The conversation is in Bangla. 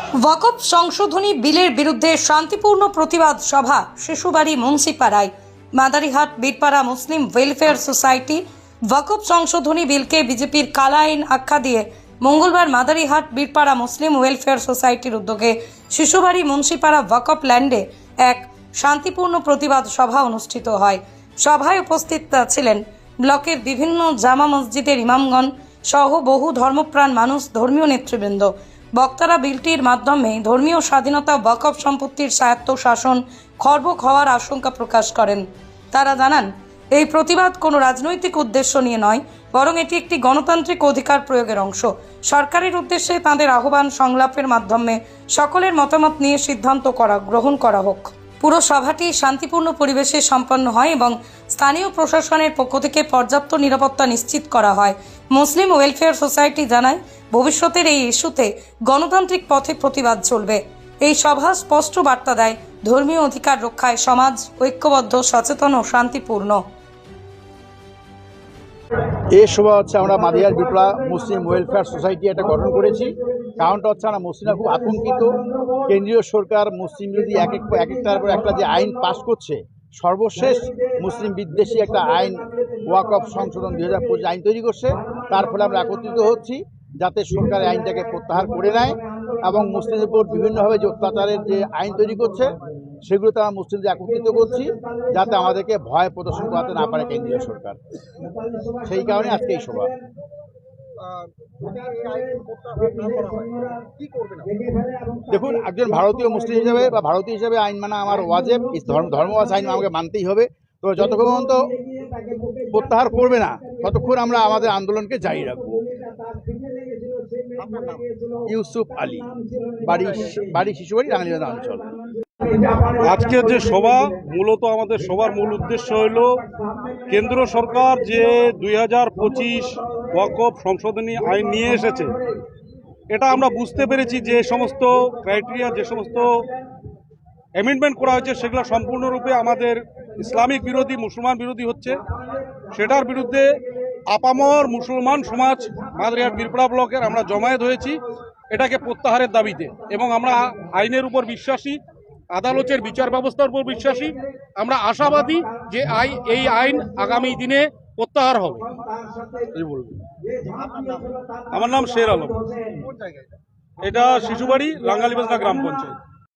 ওয়াকফ সংশোধনী বিলের বিরুদ্ধে শান্তিপূর্ণ প্রতিবাদ সভা Shishubari মুন্সিপাড়ায়। Madarihat Birpara Muslim welfare society ওয়াকফ সংশোধনী বিলকে বিজেপির কালা আইন আখ্যা দিয়ে মঙ্গলবার মাদারিহাট বীরপাড়া মুসলিম ওয়েলফেয়ার সোসাইটির উদ্যোগে শিশুবাড়ি মুন্সিপাড়া ওয়াকফ ল্যান্ডে এক শান্তিপূর্ণ প্রতিবাদ সভা অনুষ্ঠিত হয়। সভায় উপস্থিত ছিলেন ব্লকের বিভিন্ন জামা মসজিদের ইমামগণ সহ বহু ধর্মপ্রাণ মানুষ, ধর্মীয় নেতৃবৃন্দ। বক্তারা বিলটির মাধ্যমে ধর্মীয় স্বাধীনতা, ওয়াকফ সম্পত্তির স্বায়ত্ত শাসন খর্ব হওয়ার আশঙ্কা প্রকাশ করেন। তারা জানান, এই প্রতিবাদ কোনো রাজনৈতিক উদ্দেশ্য নিয়ে নয়, বরং এটি একটি গণতান্ত্রিক অধিকার প্রয়োগের অংশ। সরকারের উদ্দেশ্যে তাঁদের আহ্বান, সংলাপের মাধ্যমে সকলের মতামত নিয়ে সিদ্ধান্ত গ্রহণ করা হোক। পুরো সভাটি শান্তিপূর্ণ পরিবেশে সম্পন্ন হয় এবং স্থানীয় প্রশাসনের পক্ষ থেকে পর্যাপ্ত নিরাপত্তা নিশ্চিত করা হয়। মুসলিম ওয়েলফেয়ার সোসাইটি জানায়, ভবিষ্যতের এই ইস্যুতে গণতান্ত্রিক পথে প্রতিবাদ চলবে। এই সভা স্পষ্ট বার্তা দেয়, ধর্মীয় অধিকার রক্ষায় সমাজ ঐক্যবদ্ধ, সচেতন ও শান্তিপূর্ণ। এই সভা হচ্ছে আমরা Madarihat Birpara Muslim welfare society একটা গঠন করেছি। কারণটা হচ্ছে আমরা মুসলিমরা খুব আতঙ্কিত। কেন্দ্রীয় সরকার মুসলিম বিরোধী একটার পর একটা যে আইন পাশ করছে, সর্বশেষ মুসলিম বিদ্বেষী একটা আইন ওয়াকফ সংশোধন 2025 আইন তৈরি করছে। তার ফলে আমরা একত্রিত হচ্ছি যাতে সরকার আইনটাকে প্রত্যাহার করে নেয় এবং মুসলিমদের উপর বিভিন্নভাবে যে অত্যাচারের যে আইন তৈরি করছে সেগুলো তারা মুসলিমদের একত্রিত করছি যাতে আমাদেরকে ভয় প্রদর্শন করাতে না পারে কেন্দ্রীয় সরকার। সেই কারণে আজকে এই সভা। দেখুন, একজন ভারতীয় মুসলিম হিসাবে বা ভারতীয় হিসাবে আইন মানা আমার ওয়াজিব। ধর্মবাস আইন আমাকে মানতেই হবে। তো যতক্ষণ পর্যন্ত প্রত্যাহার করবে না ততক্ষণ আমরা আমাদের আন্দোলনকে জারি রাখবো। ইউসুফ আলী, বাড়ি শিশুবাড়ি, রাঙ্গালিবাজার অঞ্চল। আজকের যে সভা, মূলত আমাদের সবার মূল উদ্দেশ্য হল কেন্দ্র সরকার যে 2025 ওয়াকফ সংশোধনী আইন নিয়ে এসেছে, এটা আমরা বুঝতে পেরেছি যে সমস্ত ক্রাইটেরিয়া, যে সমস্ত অ্যামেন্ডমেন্ট করা হয়েছে সেগুলো সম্পূর্ণরূপে আমাদের ইসলামিক বিরোধী, মুসলমান বিরোধী হচ্ছে। সেটার বিরুদ্ধে আপামর মুসলমান সমাজ মাদারিহাট বীরপাড়া ব্লকের আমরা জমায়েত হয়েছি এটাকে প্রত্যাহারের দাবিতে, এবং আমরা আইনের উপর বিশ্বাসী, আদালতের বিচার ব্যবস্থার উপর বিশ্বাসী। আমরা আশাবাদী যে এই আইন আগামী দিনে প্রত্যাহার হবে। আমার নাম শের আলম। এটা শিশুবাড়ি, রাঙ্গালিবাজার গ্রাম পঞ্চায়েত।